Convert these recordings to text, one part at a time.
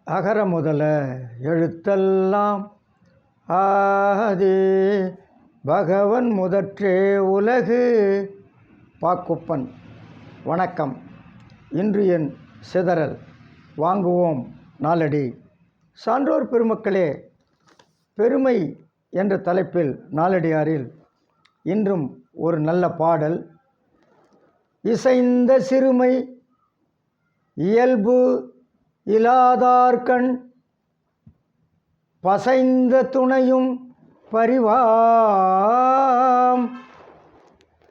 அகர முதல எழுத்தெல்லாம் ஆதி பகவன் முதற்றே உலகு. பாக்குப்பன். வணக்கம். இன்று என் சிதறல் வாங்குவோம் நாளடி. சான்றோர் பெருமக்களே, பெருமை என்ற தலைப்பில் நாளடியாரில் இன்றும் ஒரு நல்ல பாடல். இசைந்த சிறுமை இயல்பு இலாதார்கண் பசைந்த துணையும் பரிவாம்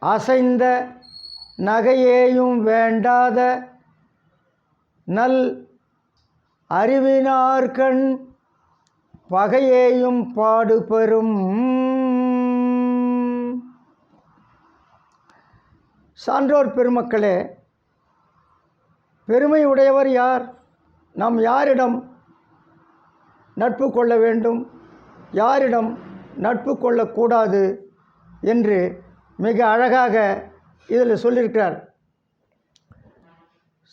அசைந்த நகையேயும் வேண்டாத நல் அறிவினார்கண் பகையேயும் பாடுபெறும். சான்றோர் பெருமக்களே, பெருமை உடையவர் யார்? நாம் யாரிடம் நட்பு கொள்ள வேண்டும், யாரிடம் நட்பு கொள்ளக்கூடாது என்று மிக அழகாக இதில் சொல்லியிருக்கிறார்.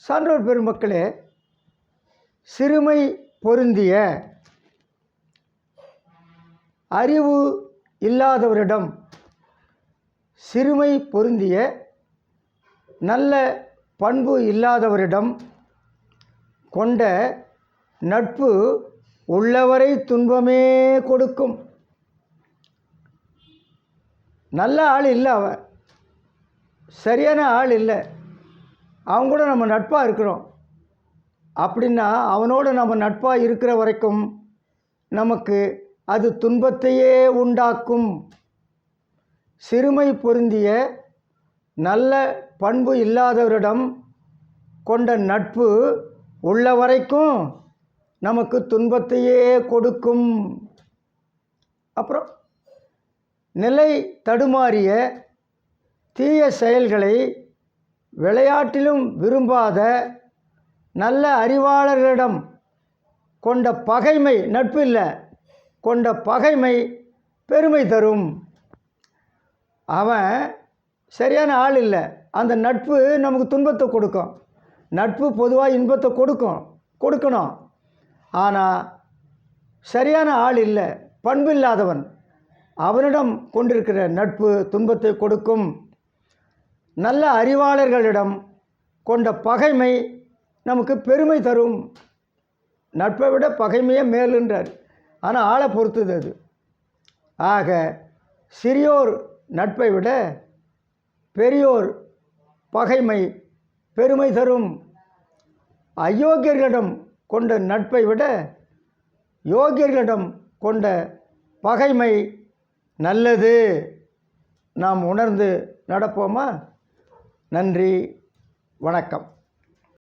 சான்றோர் பெருமக்களே, சிறுமை பொருந்திய அறிவு இல்லாதவரிடம், சிறுமை பொருந்திய நல்ல பண்பு இல்லாதவரிடம் கொண்ட நட்பு உள்ளவரை துன்பமே கொடுக்கும். நல்ல ஆள் இல்லை, அவன் சரியான ஆள் இல்லை, அவன் கூட நம்ம நட்பாக இருக்கிறோம் அப்படின்னா அவனோடு நம்ம நட்பாக இருக்கிற வரைக்கும் நமக்கு அது துன்பத்தையே உண்டாக்கும். சிறுமை பொருந்திய நல்ல பண்பு இல்லாதவரிடம் கொண்ட நட்பு உள்ள வரைக்கும் நமக்கு துன்பத்தையே கொடுக்கும். அப்புறம் நிலை தடுமாறிய தீய செயல்களை விளையாட்டிலும் விரும்பாத நல்ல அறிவாளர்களிடம் கொண்ட பகைமை, நட்பு இல்லை, கொண்ட பகைமை பெருமை தரும். அவன் சரியான ஆள் இல்லை, அந்த நட்பு நமக்கு துன்பத்தை கொடுக்கும். நட்பு பொதுவாக இன்பத்தை கொடுக்கணும். ஆனால் சரியான ஆள் இல்லை, பண்பு இல்லாதவன், அவனிடம் கொண்டிருக்கிற நட்பு துன்பத்தை கொடுக்கும். நல்ல அறிவாளர்களிடம் கொண்ட பகைமை நமக்கு பெருமை தரும். நட்பை விட பகைமையே மேலுன்றார். ஆனால் ஆளை பொறுத்தது அது. ஆக சிறியோர் நட்பை விட பெரியோர் பகைமை பெருமை தரும். அயோக்கியர்களிடம் கொண்ட நட்பை விட யோக்கியர்களிடம் கொண்ட பகைமை நல்லது. நாம் உணர்ந்து நடப்போமா? நன்றி, வணக்கம்.